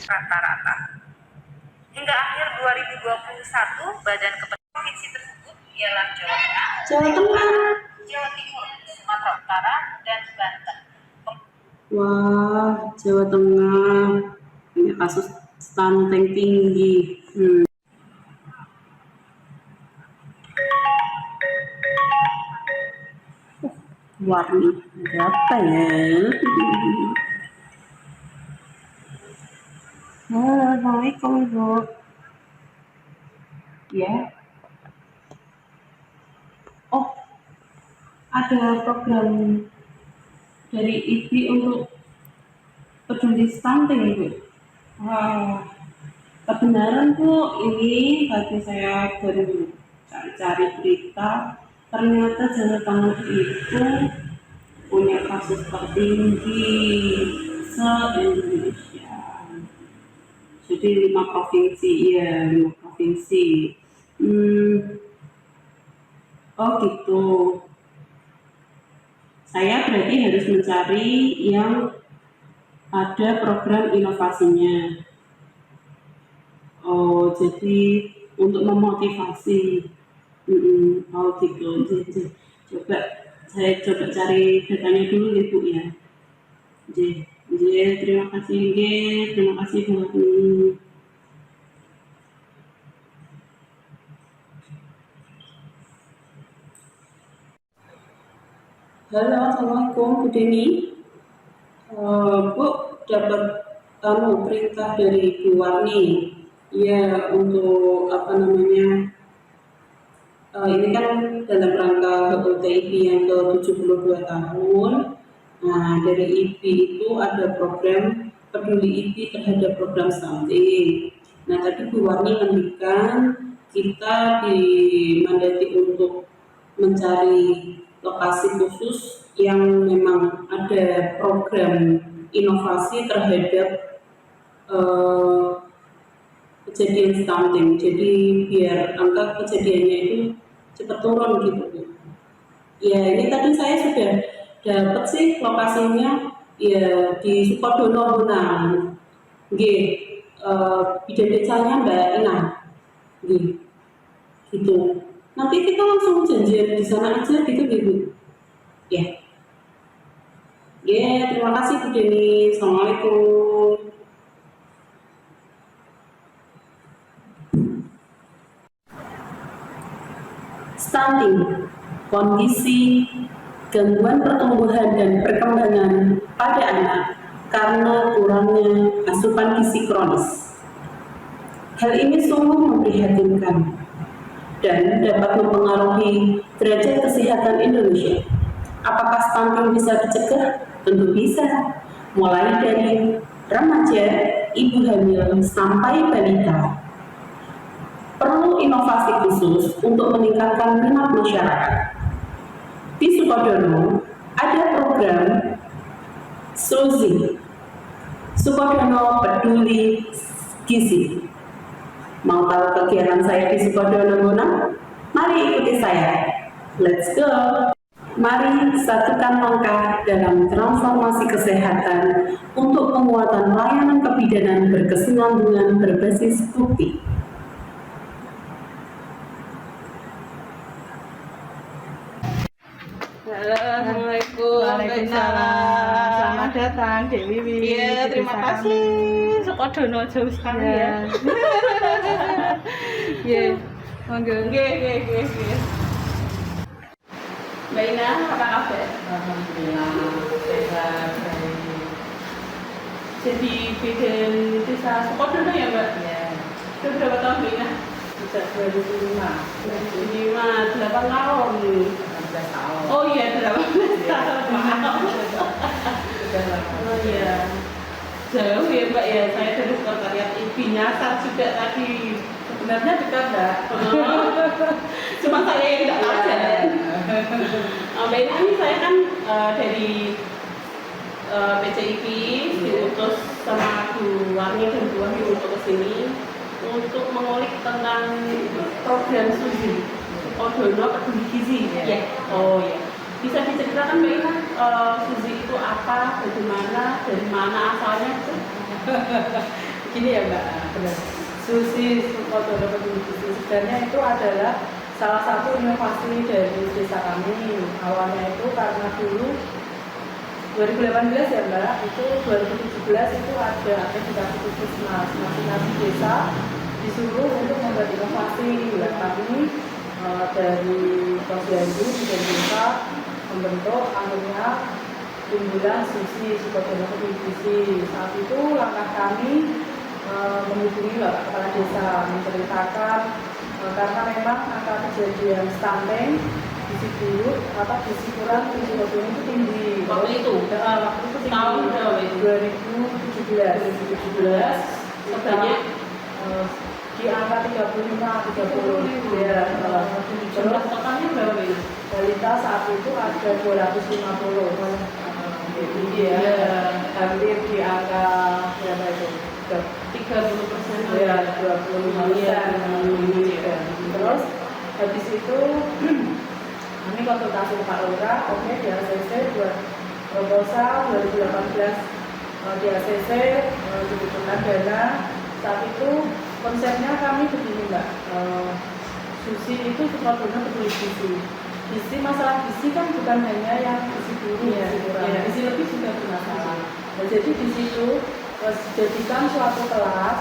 rata-rata. Hingga akhir 2021, Badan Kepegawaian provinsi tersebut ialah Jawa Tengah, Jawa Timur, Sumatera Utara, dan Banten. Wah, Jawa Tengah punya kasus stunting tinggi. Warni berapa ya? Assalamualaikum Ibu. Ya. Oh, ada program dari IBI untuk peduli stunting Ibu. Wah, kebenaran Bu, ini tadi saya baru cari-cari berita, ternyata Jawa Tengah itu punya kasus tertinggi se-Indonesia. Jadi 5 provinsi, ya 5 provinsi. Oh gitu. Saya berarti harus mencari yang ada program inovasinya. Oh, jadi untuk memotivasi. Oh gitu. Jadi, saya coba cari datanya dulu ya Bu ya. Jadi, terima kasih buat ini. Halo, Assalamualaikum Bu Deni. Bu dapat perintah dari Bu Warni. Ya, untuk apa namanya? Ini kan dalam rangka HUT IBI yang ke-72 tahun. Nah, dari IBI itu ada program peduli IBI terhadap program stunting. Nah, tadi Bu Warni menunjukkan kita dimandati untuk mencari lokasi khusus yang memang ada program inovasi terhadap kejadian stunting. Jadi biar angka kejadiannya itu cepat turun gitu Bu. Ya, ini tadi saya sudah dapat sih lokasinya ya di Sukodono Bonang. Bidan desanya Mbak Ina. Gitu. Nanti kita langsung janjian di sana aja gitu Bu. Ya. Ya, terima kasih Bu Deni. Assalamualaikum. Stunting, kondisi gangguan pertumbuhan dan perkembangan pada anak karena kurangnya asupan gizi kronis. Hal ini sungguh memprihatinkan dan dapat mempengaruhi derajat kesehatan Indonesia. Apakah stunting bisa dicegah? Tentu bisa, mulai dari remaja, ibu hamil, sampai balita. Perlu inovasi khusus untuk meningkatkan minat masyarakat. Di Sukodono ada program SUZI, Sukodono Peduli Gizi. Mau tahu kegiatan saya di Sukodono Bonang? Mari ikuti saya. Let's go! Mari satukan langkah dalam transformasi kesehatan untuk penguatan layanan kebidanan berkesinambungan berbasis bukti. Halo, Assalamualaikum. Waalaikumsalam. Selamat datang Dek Wiwi. Iya, terima kasih. Sukodono jauh sekali ya. Iya, monggo. Nggih. Mbak Ina, apa kabar? Alhamdulillah sehat. Jadi bidan desa Sukodono ya Mbak? Ya, Sudah berapa tahun Mbak Ina? sejak 2005. 5, 8 tahun. 16 tahun. Oh iya, 18 tahun. Maaf. Sudah lama. Oh iya. Jauh ya Mbak ya, saya dari sekretariat IBI nyasar juga tadi. Sebenarnya dekat Mbak. Cuma saya yang tidak tahu jalan. Mbak ini saya kan dari PCIP diutus sama Bu Warni dan Bu Wahyu untuk kesini untuk mengulik tentang program SUZI, Sukodono Peduli Gizi. Ya. Oh ya. Bisa diceritakan Mbak Ina, SUZI itu apa, bagaimana, dari mana asalnya? gini ya Mbak, benar. Susi Sukodono Peduli Gizi sebenarnya itu adalah salah satu inovasi dari desa kami. Awalnya itu karena dulu 2018 ya Mbak, itu 2017 itu ada aktivitas khusus masing-masing desa disuruh untuk membuat inovasi. Dan kami dari Posyandu di desa membentuk akhirnya timbulan Susi Sukodono Peduli Gizi. Saat itu langkah kami menghubungi Bapak Kepala Desa menceritakan karena memang angka kejadian stunting gizi buruk atau gizi kurang gizi Sukodono itu tinggi. Waktu itu tinggi. tahun berapa itu? 2017 sebanyak di angka 35-30 ya. Jumlah totalnya berapa itu? Balita saat itu ada 250. Jadi ya, hampir di angka berapa itu? 30%. Ya, 25%. Terus habis itu kami konsultasi Pak Lurah, oke di ACC buat proposal 2018 di ACC dibutuhkan dana. Saat itu konsepnya kami begini Mbak, Susi itu Sukodono Peduli Gizi. Gizi, masalah gizi kan bukan hanya yang gizi buruk, gizi kurang, gizi lebih juga bermasalah. Nah, jadi di situ jadikan suatu kelas,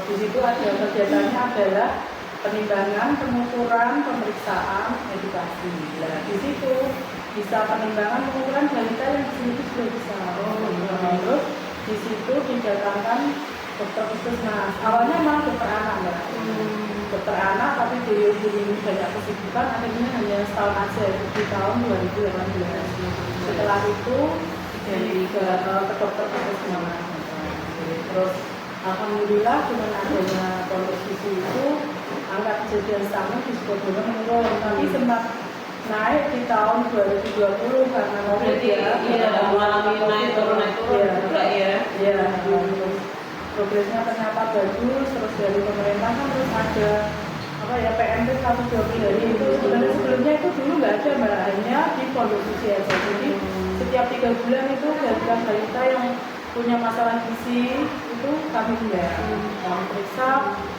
di situ ada kegiatannya adalah penimbangan, pengukuran, pemeriksaan, edukasi. Nah, di situ bisa penimbangan, pengukuran balita yang di sini sudah bisa. Terus di situ didatangkan dokter puskesmas. Awalnya malah dokter anak, Mbak. Dokter anak, tapi beliau ini banyak kesibukan, akhirnya hanya setahun aja di tahun 2018. Setelah itu ke dokter puskesmas. Terus alhamdulillah dengan adanya pondok gizi itu angka kejadian stunting di Sukodono menurun, tapi sempat naik di tahun 2020 karena COVID ya. Iya, mengalami naik turun juga ya. Iya, progresnya ternyata bagus. Terus dari pemerintah kan terus ada apa ya, PMP 120 hari itu. Sebenarnya sebelumnya itu dulu nggak ada Mbak, hanya di pondok gizi aja. Jadi setiap 3 bulan itu balita yang punya masalah gizi itu kami periksa.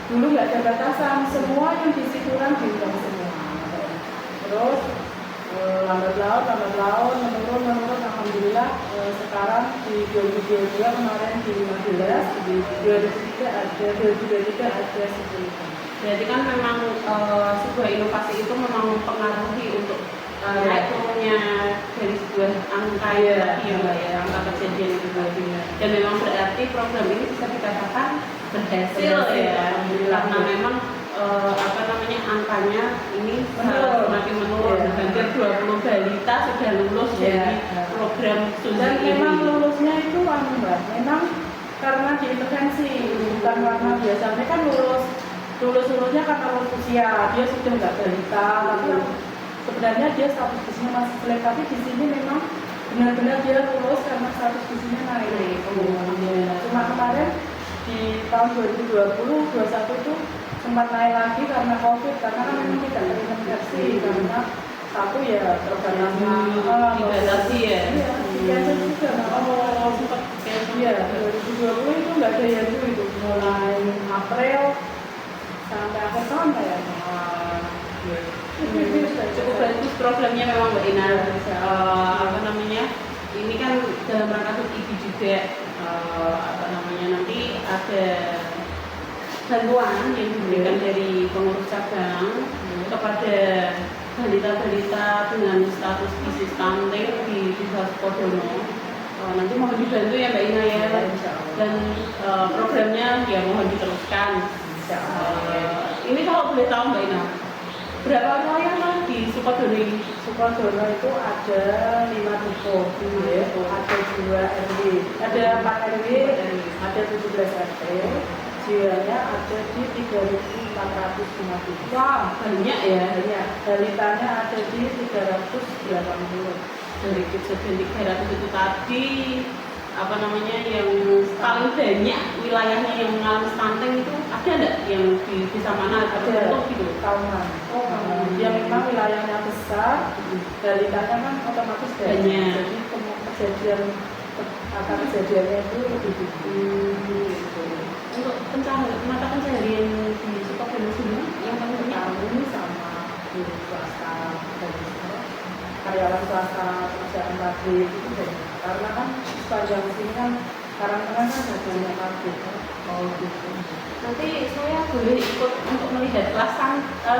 Dulu nggak ada batasan, semua yang gizi kurang diundang semua. Terus lambat laun menurun. Alhamdulillah sekarang di 2022 kemarin di 15, di 2023 ada 10. Berarti kan memang sebuah inovasi itu memang mempengaruhi untuk naik turunnya dari sebuah angka ya Mbak ya, angka kejadian itu tadi. Dan memang berarti program ini bisa dikatakan berhasil ya, karena memang angkanya ini semakin menurun. Hampir 20 balita sudah lulus dari program Susi. Dan memang lulusnya itu Mbak, memang karena diintervensi, bukan karena biasanya kan lulusnya karena lulus usia, dia sudah nggak balita, tapi sebenarnya dia status gizinya masih jelek, tapi di sini memang benar-benar dia lulus karena status gizinya naik. Cuma kemarin di tahun 2020-2021 itu sempat naik lagi karena COVID, karena kan memang tidak terinfeksi, karena satu ya terbatasnya dibatasi ya. Iya, dibatasi juga. Sempat ya 2020 itu nggak ada yang itu, mulai April sampai akhir tahun kayaknya. Cukup bagus programnya memang Mbak Ina. Ini kan dalam rangka IBI juga nanti ada bantuan yang diberikan dari pengurus cabang kepada balita-balita dengan status gizi stunting di Desa Sukodono. Nanti mohon dibantu ya Mbak Ina ya, dan programnya ya mohon diteruskan. Ini kalau boleh tahu Mbak Ina, berapa wilayah di Sukodono ini? Sukodono itu ada 5 dukuh, ada 2 RW, ada 4 RW, ada 17 RT. Jiwanya ada di 3.450. Wah, banyak ya. Banyak. Balitanya ada di 380. Dari kejadian 300 itu tadi yang paling banyak wilayahnya yang mengalami stunting itu ada enggak yang di desa mana? Ada gitu, Kauman. Dia memang wilayahnya besar, balitanya kan otomatis banyak. Jadi kejadian Angka kejadiannya itu lebih tinggi gitu. Untuk mata pencaharian di Sukodono sendiri yang paling Kami sama guru swasta dan karyawan swasta perusahaan pabrik itu banyak. Karena kan sepanjang sini kan sekarang kan ada banyak pabrik. oh gitu. Nanti saya boleh ikut untuk melihat kelas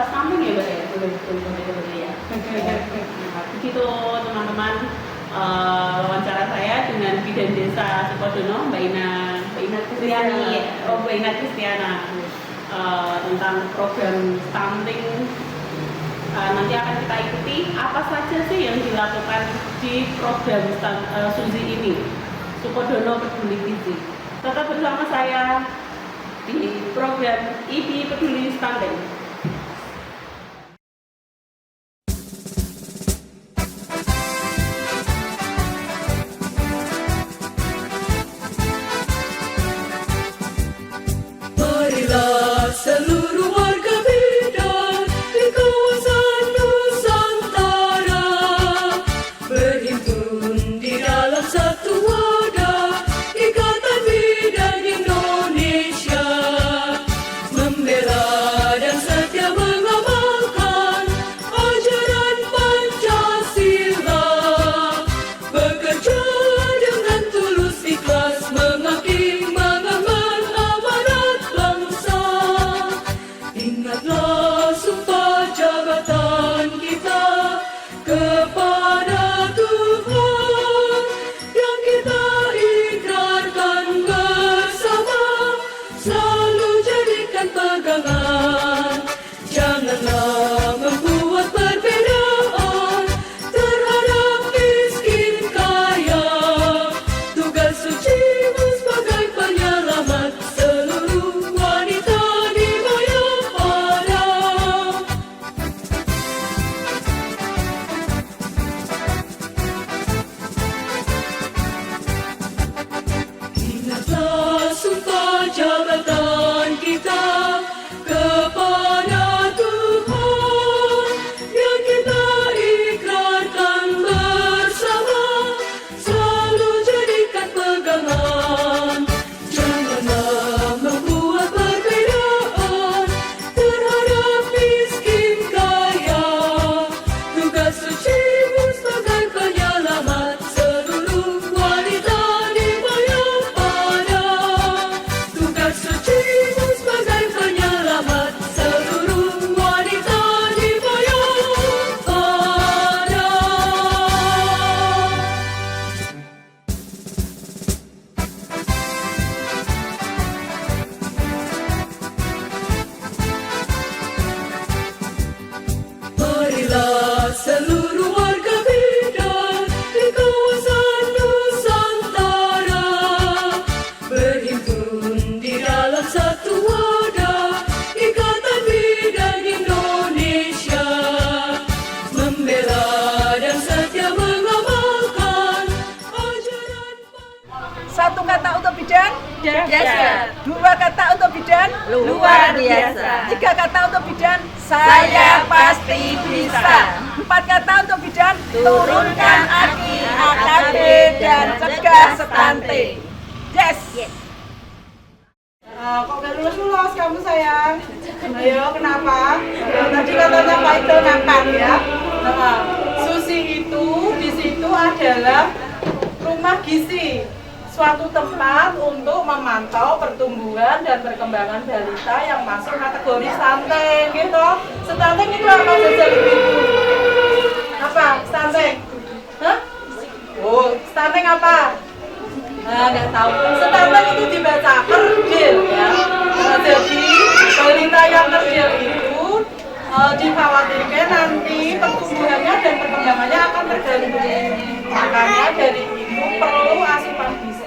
samping ya Mbak ya? Boleh ya. Nah, begitu teman-teman wawancara saya dengan Bidan Desa Sukodono Mbak Ina Kristiani ya. Mbak Ina Kristiana tentang program stunting. Nanti akan kita ikuti apa saja sih yang dilakukan di program SUZI ini, Sukodono Peduli Gizi. Tetap bersama saya di program IPI Peduli Stunting. Marilah seluruh warga bidan di kawasan Nusantara berhimpun di dalam satu wadah Ikatan Bidan Indonesia, membela dan setia mengamalkan ajaran Pancasila, bekerja dengan tulus ikhlas mengabdi mengemban amanat bangsa. Ingatlah sumpah jabatan kita kepada Tuhan yang kita ikrarkan bersama, selalu jadikan pegangan. Janganlah membuat perbedaan terhadap miskin kaya. Tugas sucimu sebagai penyelamat seluruh wanita di Mayapada. Ingatlah sumpah jabatan kita kepada Tuhan yang kita ikrarkan bersama, selalu jadikan pegangan. Janganlah membuat perbedaan terhadap miskin kaya. Tugas sucimu sebagai penyelamat seluruh wanita di Mayapada. Tugas sucimu sebagai penyelamat seluruh wanita di Mayapada. Marilah seluruh warga bidan di kawasan Nusantara berhimpun di dalam satu wadah Ikatan Bidan Indonesia, membela dan setia mengamalkan ajaran. Satu kata untuk bidan, Dahsyat. dua kata untuk bidan, Luar biasa. tiga kata untuk bidan, Saya pasti bisa. empat kata untuk bidan, Turunkan aki AKB dan cegah stunting. Yes. Kok gak lulus kamu sayang? Ayo kenapa? Tadi katanya Pak itu ngangkat ya. Susi itu di situ adalah rumah gizi, suatu tempat untuk memantau pertumbuhan dan perkembangan balita yang masuk kategori stunting gitu. Stunting itu apa saja Ibu? Apa? Stunting? Hah? Oh, stunting apa? Nggak tahu. Stunting itu dibaca kerdil ya. Jadi balita yang kerdil itu dikhawatirkan nanti pertumbuhannya dan perkembangannya akan terganggu. Makanya dari itu perlu asupan gizi.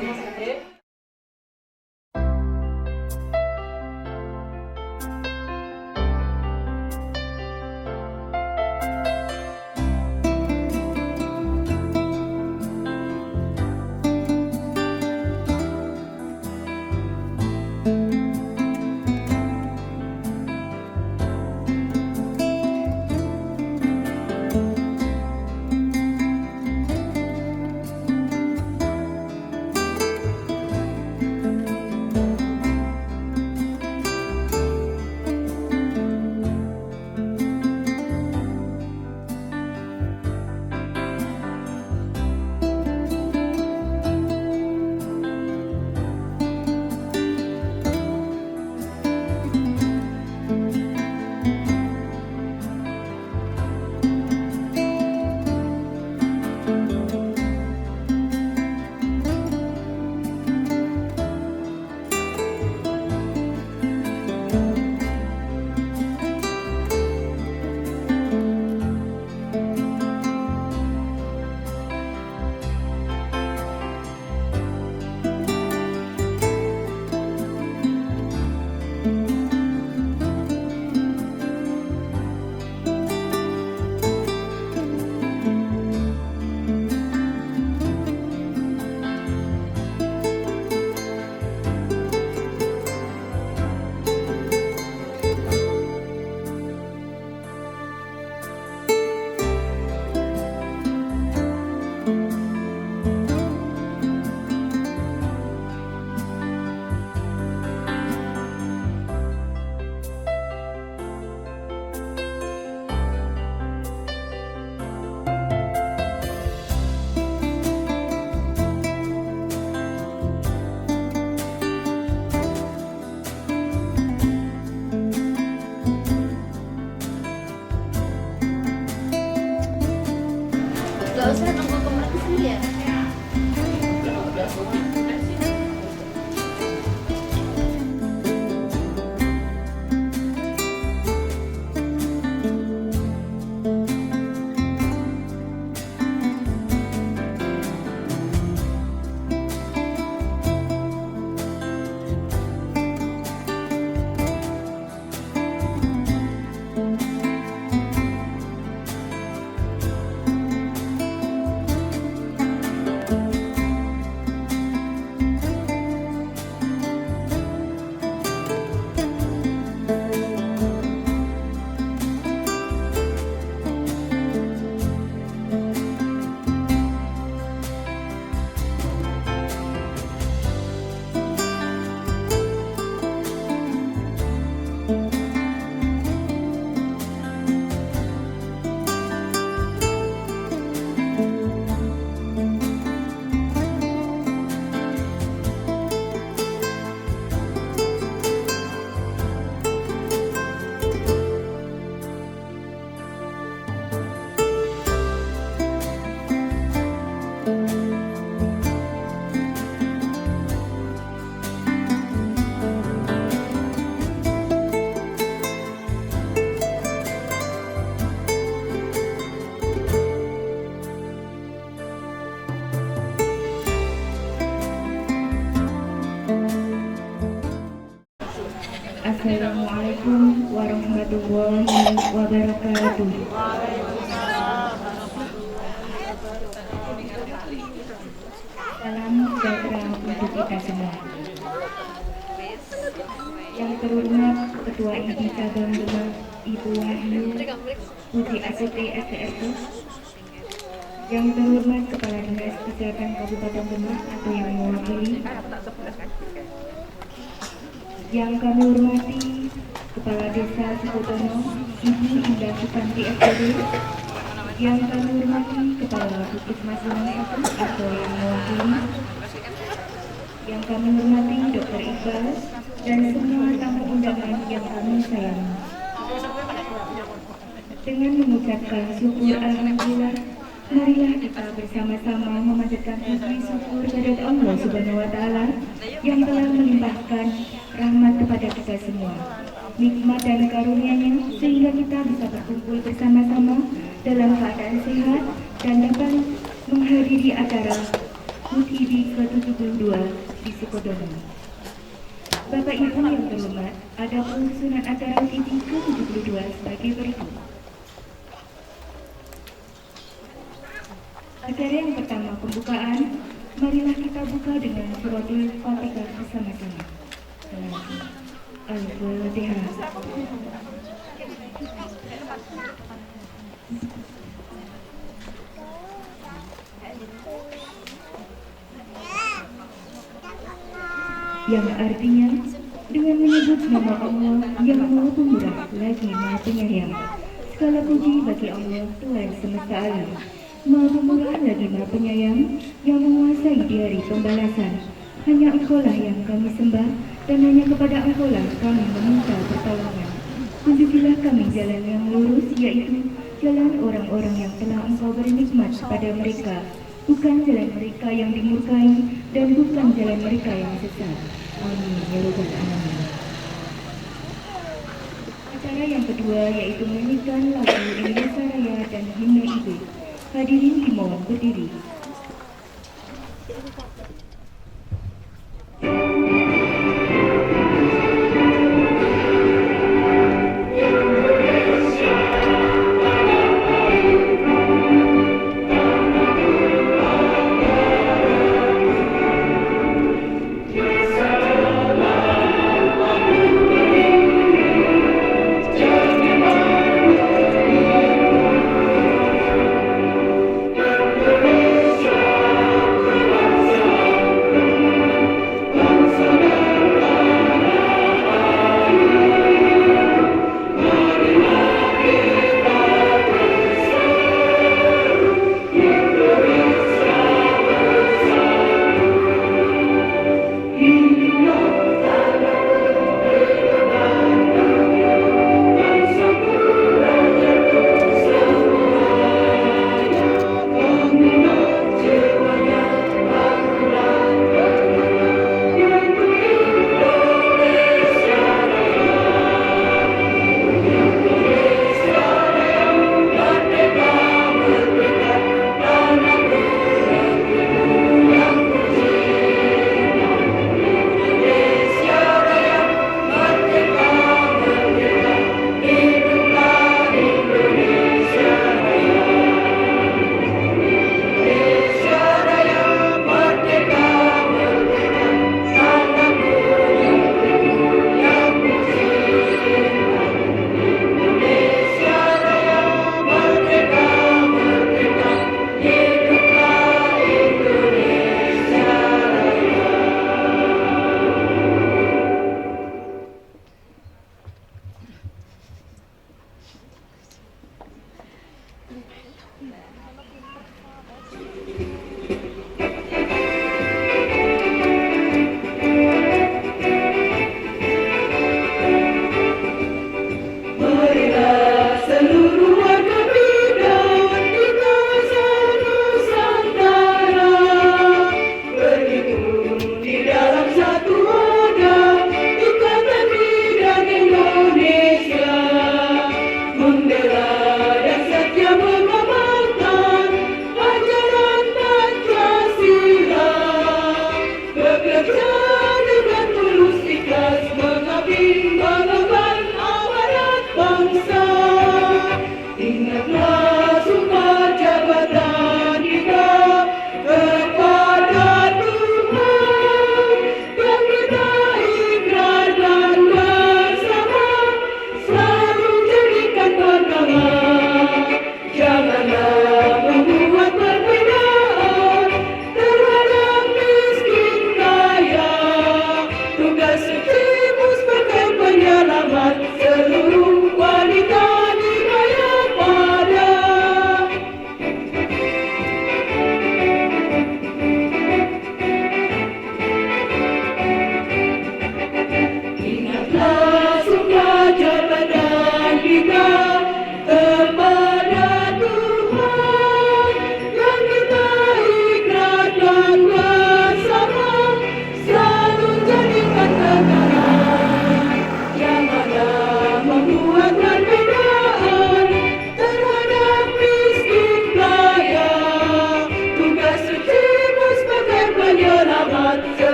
Assalamualaikum warahmatullahi wabarakatuh. Salam sejahtera untuk kita semua. Yang terhormat Ketua Inti Cabang Demak Ibu Wahyu Putri ACT STRK, yang terhormat Kepala Dinas Kesehatan Kabupaten Demak atau yang mewakili, yang kami hormati Kepala Desa Sukodono Ibu Indah Susanti SPD, yang kami hormati Kepala Puskesmas Luneng atau yang mewakili, yang kami hormati Dr. Iqbal dan semua tamu undangan yang kami sayangi. Dengan mengucapkan syukur alhamdulillah, marilah kita bersama-sama memanjatkan puji syukur kepada Allah Subhanahu wa taala yang telah melimpahkan rahmat kepada kita semua, nikmat dan karunia-Nya sehingga kita bisa berkumpul bersama-sama dalam keadaan sehat dan dapat menghadiri acara HUT ID ke-72 di Sukodono. Bapak Ibu yang terhormat, ada penyusunan acara HUT ID ke-72 sebagai berikut. Acara yang pertama, pembukaan. Marilah kita buka dengan suratul Fatihah bersama-sama. Al-Fatihah. Yang artinya dengan menyebut nama Allah yang Maha Pemurah lagi Maha Penyayang. Segala puji bagi Allah Tuhan semesta alam, Maha Pemurah lagi Maha Penyayang, yang menguasai di hari pembalasan. Hanya Engkaulah yang kami sembah, dan hanya kepada Engkaulah kami meminta pertolongan. Tunjukilah kami jalan yang lurus, yaitu jalan orang-orang yang telah Engkau beri nikmat pada mereka, bukan jalan mereka yang dimurkai, dan bukan jalan mereka yang sesat. Amin ya rabbal alamin. Acara yang kedua yaitu menyanyikan lagu Indonesia Raya dan himne Ibu. Hadirin dimohon berdiri.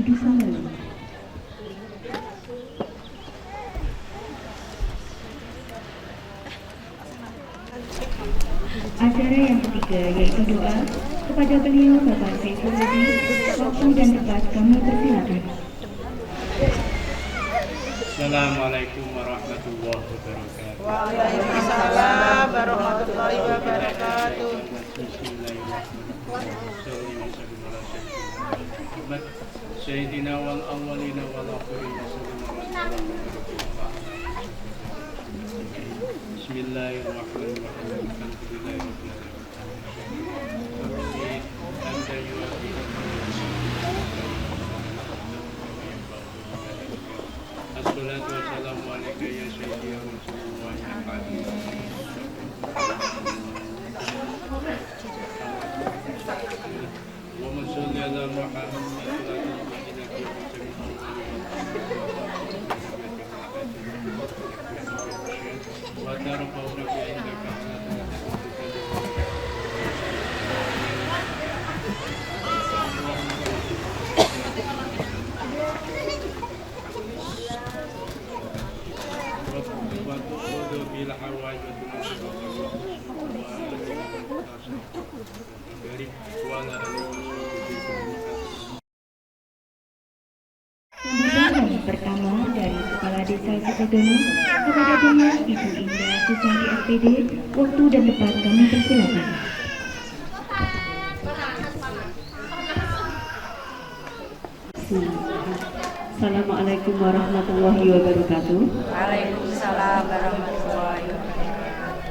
keputusan lalu. Acara yang ketiga yaitu doa kepada beliau Bapak Saiful Hadi. Waktu dan tempat kami persilakan. Assalamualaikum warahmatullahi wabarakatuh. Waalaikumsalam warahmatullahi wabarakatuh. Sayyidina wal awwalina wal akhirin. Bismillahirrahmanirrahim. Assalatu wassalamu alaika ya sayyidi ya Rasulullah ya Habib. Allahumma sholli ala Muhammad wa tarfa'una bi indaka Sambutan yang pertama dari Kepala Desa Sukodono kepada beliau Ibu Indah Susanti SPD. Waktu dan tempat kami persilakan. Assalamualaikum warahmatullahi wabarakatuh. Waalaikumsalam warahmatullahi wabarakatuh.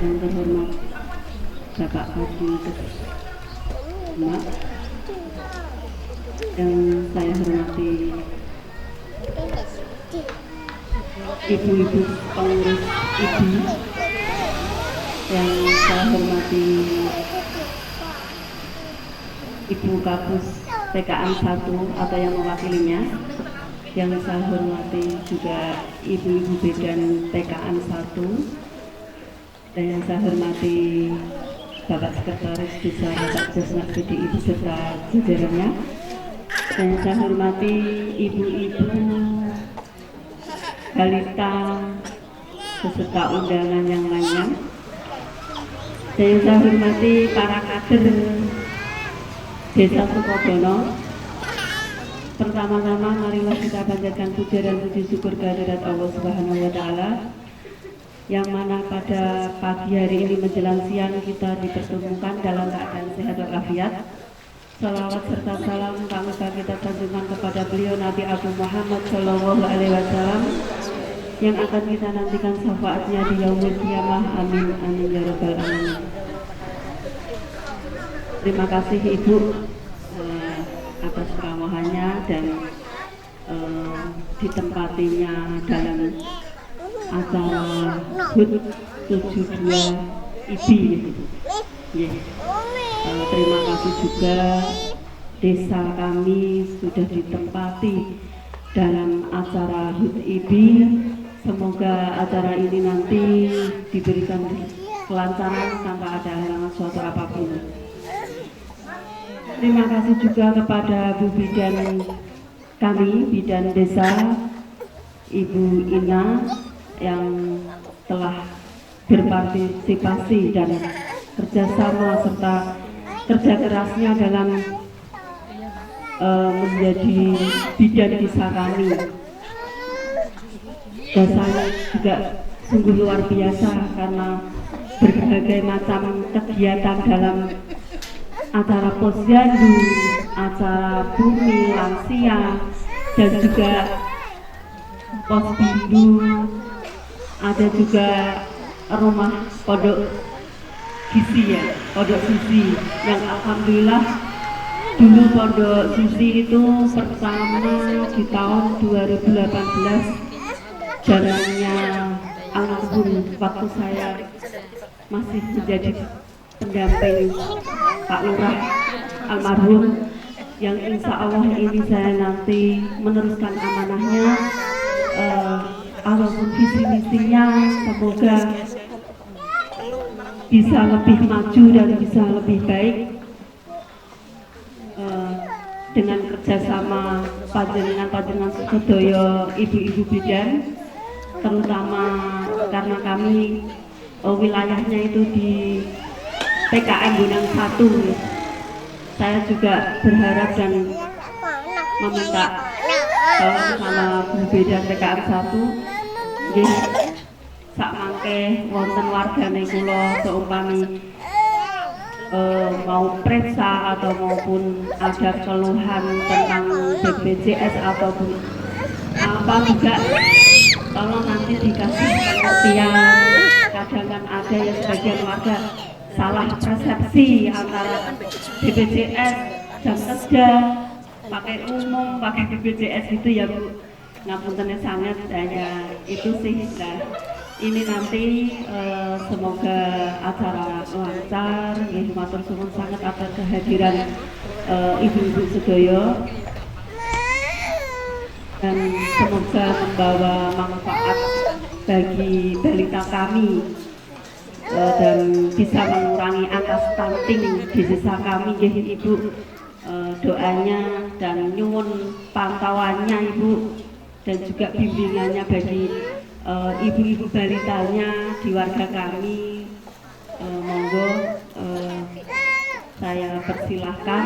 Yang terhormat Bapak Haji Mak, yang saya hormati ibu-ibu pengurus ibu, yang saya hormati Ibu Kapus TKN 1 atau yang mewakilinya, yang saya hormati juga ibu-ibu bidan TKN 1, dan yang saya hormati Bapak Sekretaris Desa Bapak Jasnak PDI beserta jajarannya, dan yang saya hormati ibu-ibu balita beserta undangan yang lainnya, dan yang saya hormati para kader Desa Sukodono. Pertama-tama marilah kita panjatkan puja dan puji syukur kehadirat Allah Subhanahu wa Ta'ala, yang mana pada pagi hari ini menjelang siang kita dipertemukan dalam keadaan sehat walafiat. Salawat serta salam kami kita sanjungkan kepada beliau Nabi Abu Muhammad Shallallahu Alaihi Wasallam, yang akan kita nantikan syafaatnya di yaumul qiyamah. Amin amin ya rabbal alamin. Terima kasih Ibu atas kerawahannya dan ditempatinya dalam acara HUT 72 IBI. Terima kasih juga desa kami sudah ditempati dalam acara HUT IBI. Semoga acara ini nanti diberikan kelancaran tanpa ada halangan suatu apapun. Terima kasih juga kepada Bu Bidan kami, Bidan Desa, Ibu Ina, yang telah berpartisipasi dan kerjasama serta kerja kerasnya dalam menjadi bidan desa kami. Jasanya juga sungguh luar biasa karena berbagai macam kegiatan dalam acara posyandu, acara bumi lansia, dan juga posbindu, ada juga rumah pondok gizi ya, pondok gizi yang alhamdulillah dulu pondok gizi itu pertama di tahun 2018 jalannya almarhum waktu saya masih menjadi pendamping Pak Lurah almarhum, yang insya Allah ini saya nanti meneruskan amanahnya, apapun visi misinya semoga bisa lebih maju dan bisa lebih baik. kerjasama panjenengan sedaya ibu-ibu bidan, terutama karena kami wilayahnya itu di PKM Bonang 1. Saya juga berharap dan meminta tolong sama Bu Bidan PKM 1 nggih sak mangke wonten wargane kula seumpami mau periksa atau maupun ada keluhan tentang BPJS ataupun apa juga, tolong nanti dikasih pengertian. Kadang kan ada yang sebagian warga salah persepsi antara BPJS dan kerja, pakai umum, pakai BPJS itu ya Bu. Ngapuntennya sangat hanya itu sih. Nah, ini nanti semoga acara lancar. Nggih matur suwun sangat atas kehadiran ibu-ibu sedaya dan semoga membawa manfaat bagi balita kami dan bisa mengurangi angka stunting di desa kami. Nggih Ibu, doanya dan nyuwun pantauannya Ibu dan juga bimbingannya bagi ibu-ibu balitanya di warga kami. Monggo saya persilahkan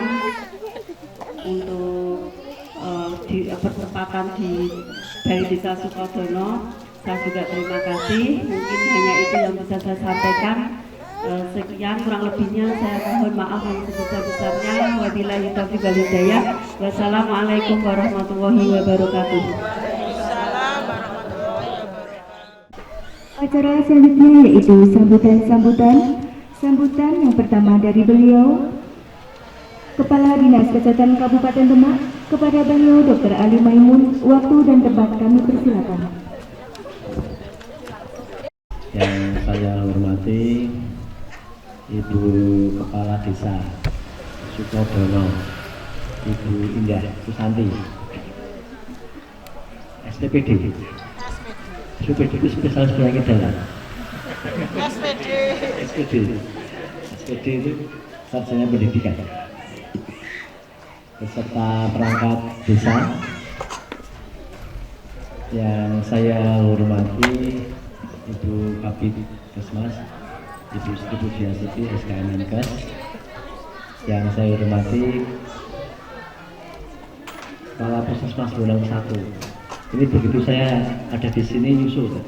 untuk di pertempatan di Balai Desa Sukodono. Saya juga terima kasih. Mungkin hanya itu yang bisa saya sampaikan. Sekian, kurang lebihnya saya mohon maaf yang sebesar-besarnya. Wabillahi taufiq wal hidayah. Wassalamualaikum warahmatullahi wabarakatuh. Acara selanjutnya yaitu sambutan yang pertama dari beliau Kepala Dinas Kesehatan Kabupaten Demak. Kepada beliau Dr. Ali Maimun, waktu dan tempat kami persilakan. Yang saya hormati Ibu Kepala Desa Sukodono, Ibu Indah Susanti, SPPD itu spesialis penyakit dalam. SPD itu sarjana pendidikan, beserta perangkat desa. Yang saya hormati Ibu Kabid Kesmas, Ibu Sri Pujiastuti SKM Menkes. Yang saya hormati Kepala Puskesmas Bonang 1. Ini begitu saya ada di sini nyusul.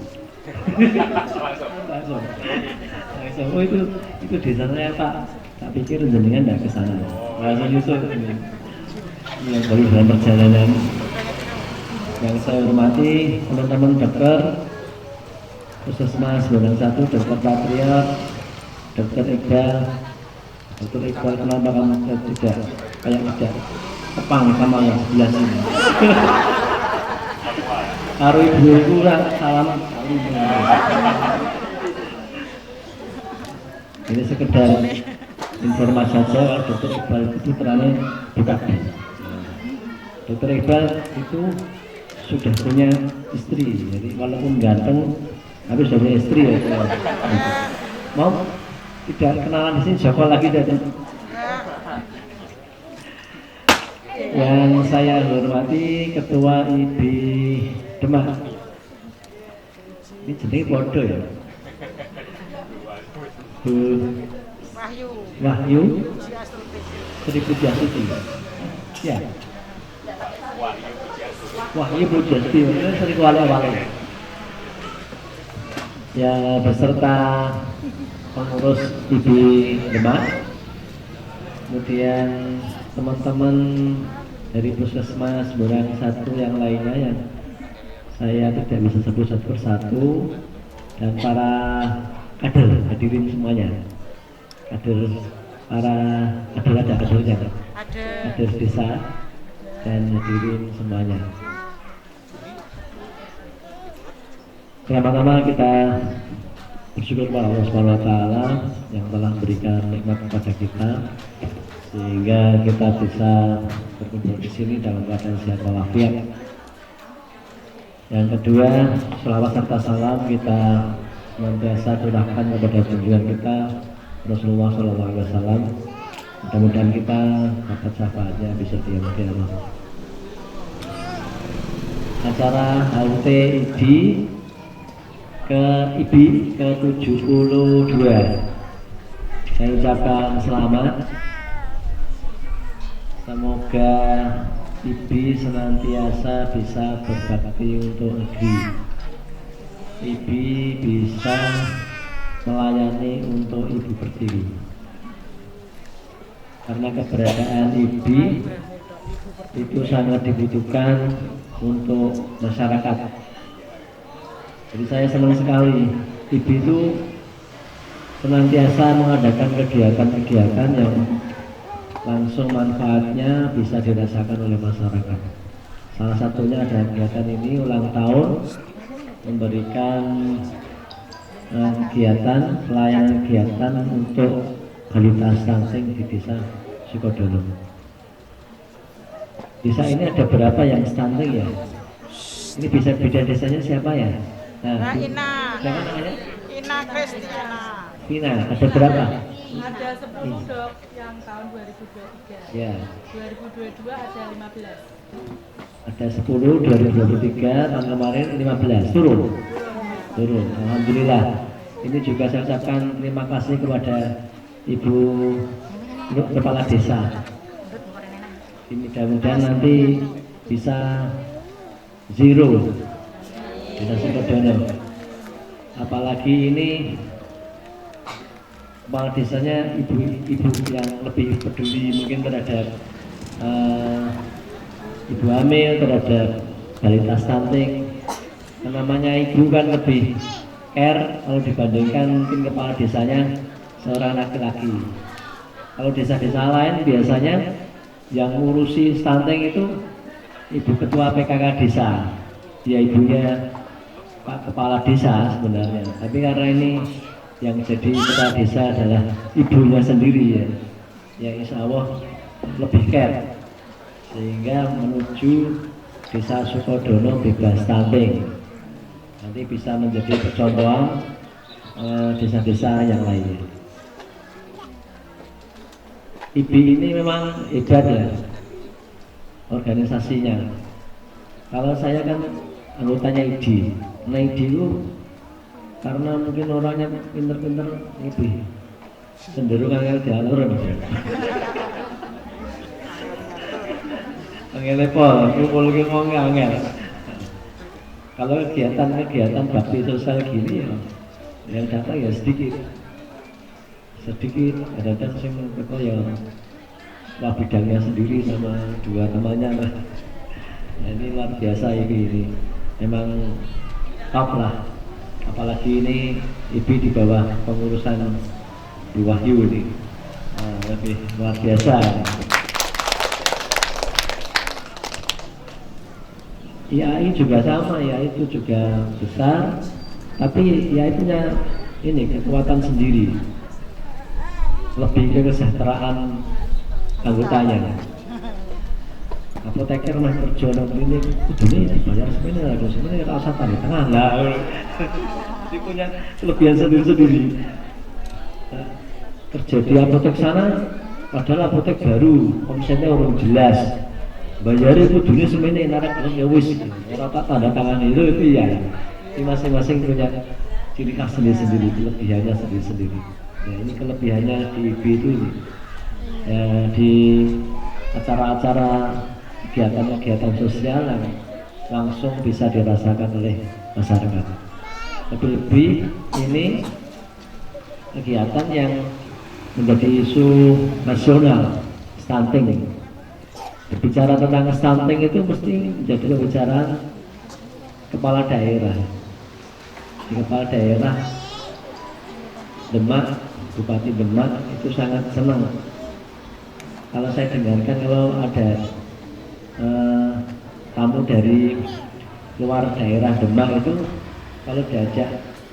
Langsung. Oh itu desa saya Pak. Tak pikir jenengan tidak ke sana. Langsung nyusul. Ini yang baru dalam perjalanan. Yang saya hormati teman-teman dokter Puskesmas Bonang 1, Dr. Patriot, Dr. Iqbal. Dr. Iqbal, kenapa kamu tidak kayak tidak tepang sama yang sebelah sini? Karo ibu kurang salam. Ini sekedar informasi saja. Kalau Dr. Iqbal itu perannya bukan. Dr. Iqbal itu sudah punya istri, jadi walaupun ganteng, tapi sudah punya istri ya. Mau tidak kenalan di sini, Joko lagi datang. Yang saya hormati Ketua IBI Demak. Ini jenis bodoh ya. Bu Wahyu Sri Pujiastuti. Ya. Wahyu Pujiastuti. Ini sering wale-wale. Yang beserta pengurus IBI Demak. Kemudian teman-teman dari Puskesmas Bonang 1 yang lainnya yang saya tidak bisa sebut satu persatu, dan para kader hadirin semuanya, kader desa dan hadirin semuanya. Pertama-tama kita bersyukur kepada Allah Subhanahu wa taala yang telah memberikan nikmat kepada kita sehingga kita bisa berkumpul di sini dalam keadaan sehat walafiat. Yang kedua, selawat serta salam kita senantiasa curahkan kepada junjungan kita Rasulullah SAW. Mudah-mudahan kita dapat syafaatnya bisa diambil Allah. acara HUT IBI ke-72. Saya ucapkan selamat. Semoga IBI senantiasa bisa berbakti untuk negeri. IBI bisa melayani untuk ibu pertiwi. Karena keberadaan IBI itu sangat dibutuhkan untuk masyarakat. Jadi saya senang sekali IBI itu senantiasa mengadakan kegiatan-kegiatan yang langsung manfaatnya bisa dirasakan oleh masyarakat. Salah satunya ada kegiatan ini ulang tahun, memberikan kegiatan pelayanan kegiatan untuk balita stunting di desa Sukodono. Desa ini ada berapa yang stunting ya? Ini bisa beda desanya siapa ya? Nah, Ina. siapa namanya? Ina Kristiana. Ina, ada berapa? Ada 10 dok yang tahun 2023. Ya. 2022 ada 15. Ada 10, 2023, tahun kemarin 15, turun. Alhamdulillah. Ini juga saya ucapkan terima kasih kepada Ibu Kepala Desa. Mudah-mudahan nanti bisa zero Desa Sukodono. Apalagi ini kepala desanya ibu yang lebih peduli mungkin terhadap ibu hamil, terhadap balita stunting. Namanya ibu kan lebih care kalau dibandingkan mungkin kepala desanya seorang laki-laki. Kalau desa-desa lain biasanya yang ngurusi stunting itu ibu ketua PKK desa, dia ibunya Pak Kepala Desa sebenarnya. Tapi karena ini yang jadi kepala desa adalah ibunya sendiri ya, yang insya Allah lebih care, sehingga menuju desa Sukodono bebas stunting. Nanti bisa menjadi percontohan desa-desa yang lainnya. IBI ini memang hebat ya organisasinya. Kalau saya kan anggotanya IDI. Nah IDI itu karena mungkin orangnya pinter-pinter lebih cenderung angel diatur ya. Angel lepol, kumpul ke ngomong angel. Kalau kegiatan bakti sosial gini ya, yang datang ya sedikit, kadang-kadang saya menurut ya wah bidangnya sendiri sama dua temannya lah. Nah, ini luar biasa ini memang top lah. Apalagi ini IBI di bawah pengurusan Bu Wahyu ini, lebih luar biasa. IAI juga sama, IAI itu juga besar, tapi IAI punya ini kekuatan sendiri, lebih ke kesejahteraan anggotanya. Apoteker mah kerja nang klinik kudune dibayar sebenarnya rasa tanda tangan lah. Dia punya kelebihan sendiri-sendiri. Kerja di apotek sana, padahal apotek baru, omsetnya orang jelas. Bayarnya kudune sebenarnya narik ya wis, ora tanda tangan itu ya. Ini masing-masing punya ciri khas sendiri-sendiri, kelebihannya sendiri-sendiri. Ya, ini kelebihannya di IBI itu ini. Ya, di acara-acara kegiatan-kegiatan sosial yang langsung bisa dirasakan oleh masyarakat. Lebih-lebih ini kegiatan yang menjadi isu nasional, stunting. Berbicara tentang stunting itu mesti menjadi pembicaraan kepala daerah. Di kepala daerah Demak, Bupati Demak itu sangat senang. Kalau saya dengarkan kalau ada tamu dari luar daerah Demak itu kalau diajak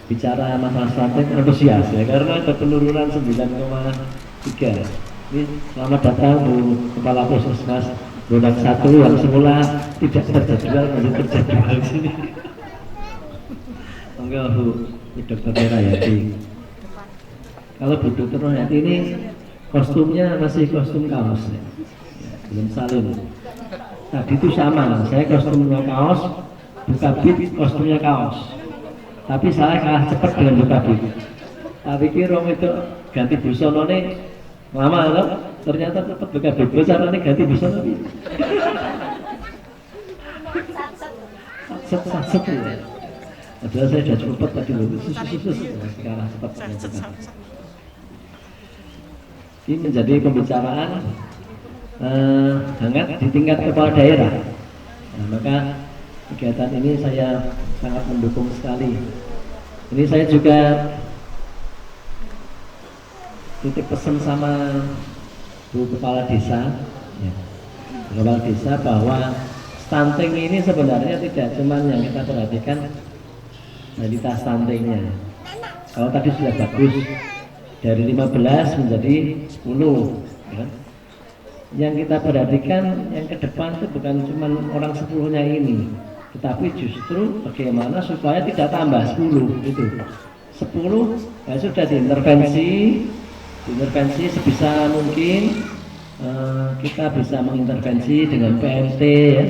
bicara masalah stunting antusias ya, karena ada penurunan 9,3. Ini selamat datang Bu Kepala Puskesmas Bonang 1 yang semula tidak terjadwal menjadi terjadwal di sini. Enggak Bu Dr. Nerayati. Kalau Bu Dr. Nerayati ini kostumnya masih kostum kaos ya, belum salin. Tadi itu sama, saya kostum kaos, buka bit kostumnya kaos, tapi saya kalah cepat dengan buka bit. Tak pikir orang itu ganti busana nih lama loh, ternyata cepat buka bit. Busana nih ganti busana nih. Set ya. Padahal saya sudah cepat tadi loh, kalah cepat. Ini menjadi pembicaraan hangat di tingkat kepala daerah. Nah, maka kegiatan ini saya sangat mendukung sekali. Ini saya juga titip pesan sama Bu Kepala Desa, ya. Kepala Desa bahwa stunting ini sebenarnya tidak cuma yang kita perhatikan kualitas stuntingnya. Kalau tadi sudah bagus dari 15 menjadi 10, ya. Yang kita perhatikan yang ke depan itu bukan cuma orang 10-nya ini, tetapi justru bagaimana supaya tidak tambah 10 itu. 10 ya sudah diintervensi sebisa mungkin. Kita bisa mengintervensi dengan PMT, ya,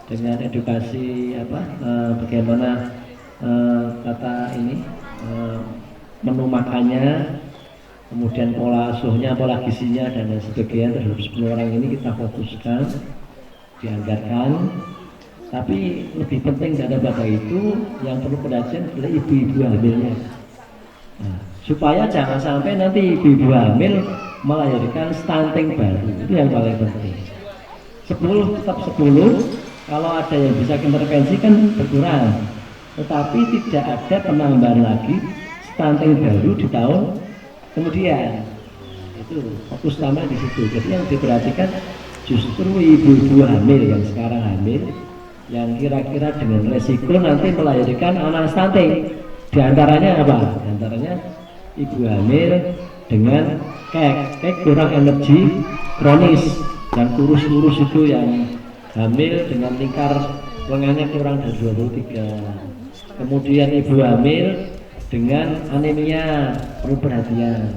dengan edukasi bagaimana menu makannya, kemudian pola asuhnya, pola gizinya dan lain sebagainya terhadap 10 orang ini kita fokuskan, dianggarkan. Tapi lebih penting daripada itu yang perlu perhatian adalah ibu-ibu hamilnya. Nah, supaya jangan sampai nanti ibu-ibu hamil melahirkan stunting baru, itu yang paling penting. 10 tetap 10, kalau ada yang bisa intervensi kan berkurang, tetapi tidak ada penambahan lagi stunting baru di tahun kemudian. Itu fokus utama di situ. Jadi yang diperhatikan justru ibu-ibu hamil yang sekarang hamil, yang kira-kira dengan resiko nanti melahirkan anak stunting. Di antaranya apa? Di antaranya ibu hamil dengan kayak kurang energi kronis dan kurus-kurus itu, yang hamil dengan lingkar lengannya kurang dari 23. Kemudian ibu hamil dengan anemia, perlu perhatian.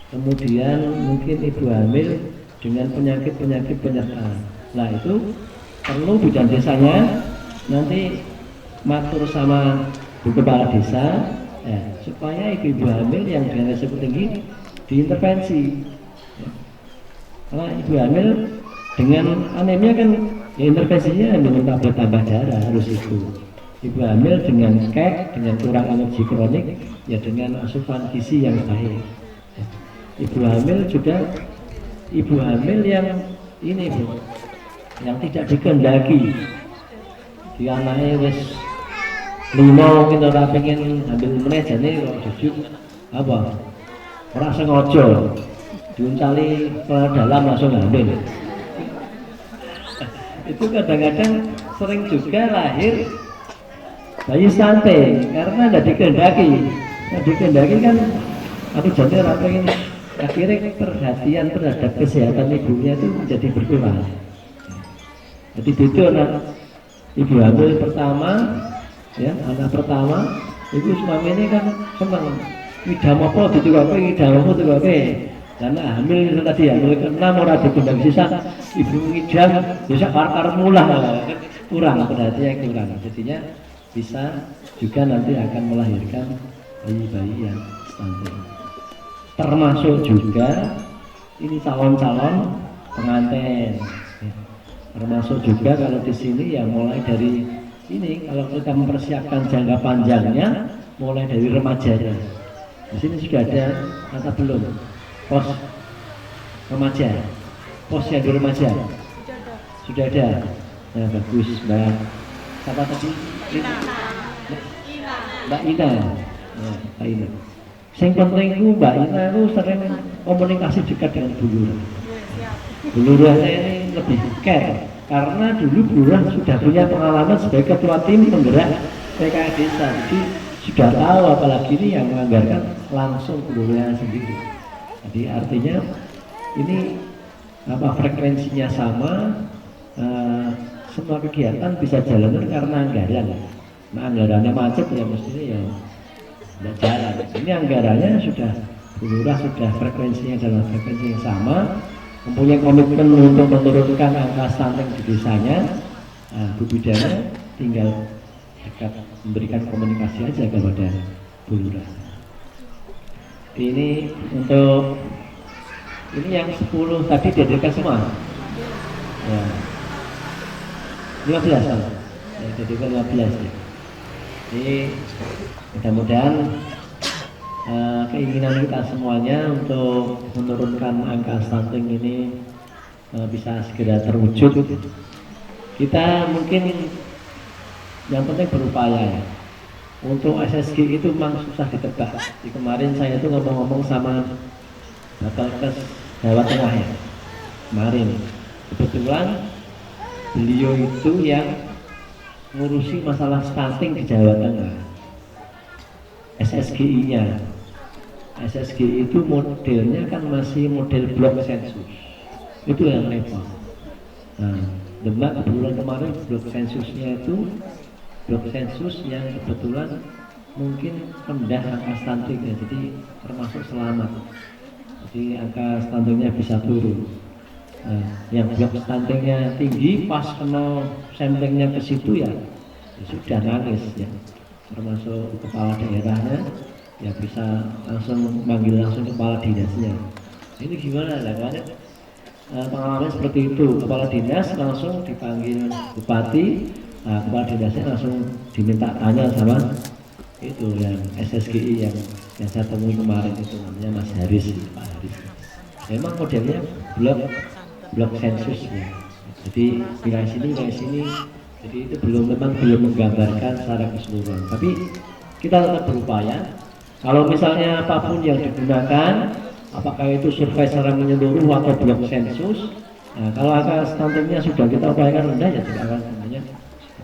Kemudian mungkin ibu hamil dengan penyakit-penyakit penyerta. Nah itu perlu bidan desanya nanti matur sama Bu Kepala Desa, ya, supaya ibu hamil yang dengan resiko tinggi diintervensi. Ya. Karena ibu hamil dengan anemia kan ya intervensinya minum tablet tambah darah, harus itu. Ibu hamil dengan dengan kurang energi kronik, ya dengan asupan gizi yang baik. Ya. Ibu hamil juga ibu hamil yang ini Bu, yang tidak dikehendaki. Dia anaknya wis 5 mungkin orang pengen ambil meneh jane kok jujur apa ora sengaja diuncali ke dalam langsung ambil. Itu kadang-kadang sering juga lahir bayi stunting karena tidak dikehendaki. Nah, dikehendaki kan aku jadi orang pengen, akhirnya perhatian terhadap kesehatan ibunya itu menjadi berkurang. Jadi itu anak ibu hamil pertama, ya anak pertama itu suami ini kan senang ngidam apa ditukape, ngidam apa ditukape, karena hamil itu tadi hamil ke-6 orang dikundang sisa ibu ngidam bisa kar mulah, kurang perhatian kurang, jadinya bisa juga nanti akan melahirkan bayi-bayi yang stunting. Termasuk juga ini calon-calon pengantin, ya. Termasuk juga kalau di sini ya mulai dari ini, kalau kita mempersiapkan jangka panjangnya mulai dari remajanya. Di sini sudah ada atau belum pos remaja, pos yang di remaja sudah ada. Nah bagus Mbak, siapa tadi? Mbak Ina. Nah, Mbak Ina. Yang penting itu Mbak Ina itu sering komunikasi dekat dengan Bu Lurah. Bu Lurahnya ini lebih care karena dulu Bu Lurah sudah punya pengalaman sebagai ketua tim penggerak PKK desa, jadi sudah tahu, apalagi ini yang menganggarkan langsung Bu Lurah sendiri. Jadi artinya ini frekuensinya sama, semua kegiatan bisa jalan karena anggaran. Nah anggarannya macet ya mestinya ya tidak jalan. Ini anggarannya sudah Bu Lurah sudah frekuensinya dalam frekuensi yang sama, mempunyai komitmen untuk menurunkan angka stunting di desanya. Nah, Bu Bidana tinggal dekat, memberikan komunikasi aja kepada Bu Lurah. Ini untuk ini yang 10 tadi dihadirkan semua. Ya. 15 kan? Ya, dihadirkan 15 ya. Jadi mudah-mudahan keinginan kita semuanya untuk menurunkan angka stunting ini bisa segera terwujud. Kita mungkin yang penting berupaya ya. Untuk SSG itu memang susah ditebak. Di kemarin saya tuh ngomong-ngomong sama Bapelkes Jawa Tengah ya. Kemarin kebetulan beliau itu yang ngurusi masalah stunting di Jawa Tengah. SSGI-nya. SSGI itu modelnya kan masih model blok sensus. Itu yang repot. Nah, Demak kebetulan kemarin blok sensusnya itu blok sensus yang kebetulan mungkin rendah angka stuntingnya, jadi termasuk selamat. Jadi angka stuntingnya bisa turun. Nah, yang blok stuntingnya tinggi pas kena samplingnya ke situ ya sudah nangis ya. Termasuk kepala daerahnya ya bisa langsung manggil langsung kepala dinasnya. Ini gimana lah? Pengalaman seperti itu, kepala dinas langsung dipanggil bupati, nah, kepala dinasnya langsung diminta tanya sama itu yang SSGI yang saya temui kemarin itu namanya Mas Haris, Pak Haris. Memang modelnya blok sensus ya. Jadi wilayah sini, jadi itu memang belum menggambarkan secara keseluruhan. Tapi kita tetap berupaya. Kalau misalnya apapun yang digunakan, apakah itu survei secara menyeluruh atau blok sensus, nah, kalau angka stuntingnya sudah kita upayakan rendah ya juga akan sebenarnya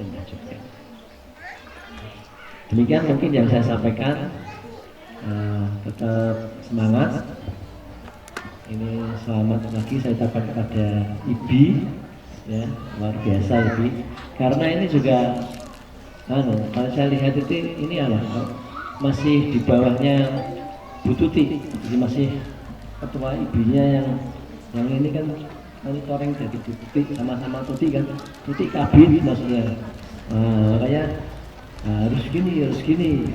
rendah juga. Demikian mungkin yang saya sampaikan. Tetap semangat. Ini selamat lagi saya ucapkan kepada IBI, ya luar biasa IBI. Karena ini juga, kalau saya lihat itu ini masih di bawahnya Bu Tuti, jadi masih ketua IBI-nya yang ini kan monitoring dari Tuti sama-sama Tuti kan, Tuti kabin maksudnya. Makanya harus gini.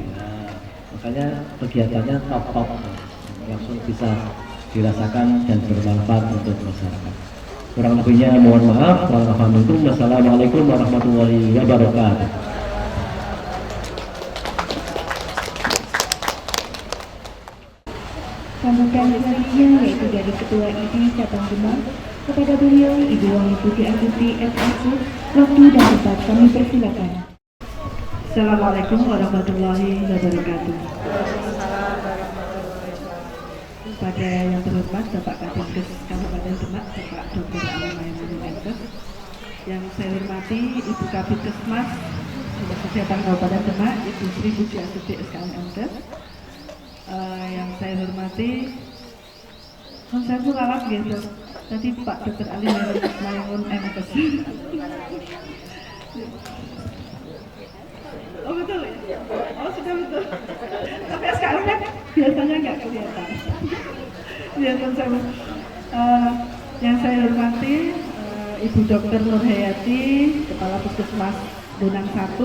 Makanya kegiatannya top langsung bisa dirasakan dan bermanfaat untuk masyarakat. Kurang lebihnya mohon maaf. Wassalamualaikum warahmatullahi wabarakatuh. Sambutan selanjutnya yaitu dari Ketua IBI Cabang Demak. Kepada beliau, Ibu Wahyu Putih Astuti SSC, waktu dan tempat kami persilakan. Assalamualaikum warahmatullahi wabarakatuh. Pada yang terhormat Bapak Kadinkes Kabupaten Demak, Bapak Dr. Alimayamuni Menkes, yang saya hormati Ibu Kabidkesmas Dinas Kesehatan Kabupaten Demak, Ibu Sri Budi Astuti SKMMD, yang saya hormati, saya pun lalap gitu. Tadi Pak Dr. Alimayamuni Menkes. Oh betul? Oh sudah betul. Tapi sekarang kan biasanya nggak kelihatan. Kelihatan saya. Yang saya hormati Ibu Dr. Nurhayati, Kepala Puskesmas Bonang 1,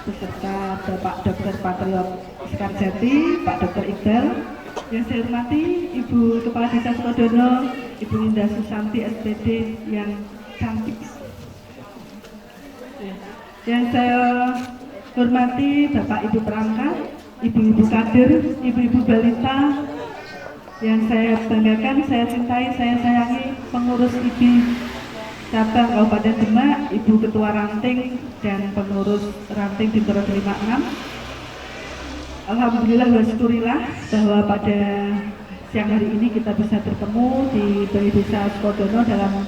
beserta Bapak Dr. Patriot Sekarjati, Pak Dr. Iqbal. Yang saya hormati Ibu Kepala Desa Sukodono, Ibu Indah Susanti SPD yang cantik. Yang saya hormati Bapak Ibu perangkat, Ibu-ibu kader, Ibu-ibu balita, yang saya banggakan, saya cintai, saya sayangi, pengurus IBI Cabang Kabupaten Demak, Ibu Ketua Ranting dan pengurus Ranting di Toro 56. Alhamdulillah wa syukurillah bahwa pada siang hari ini kita bisa bertemu di Balai Desa Sukodono dalam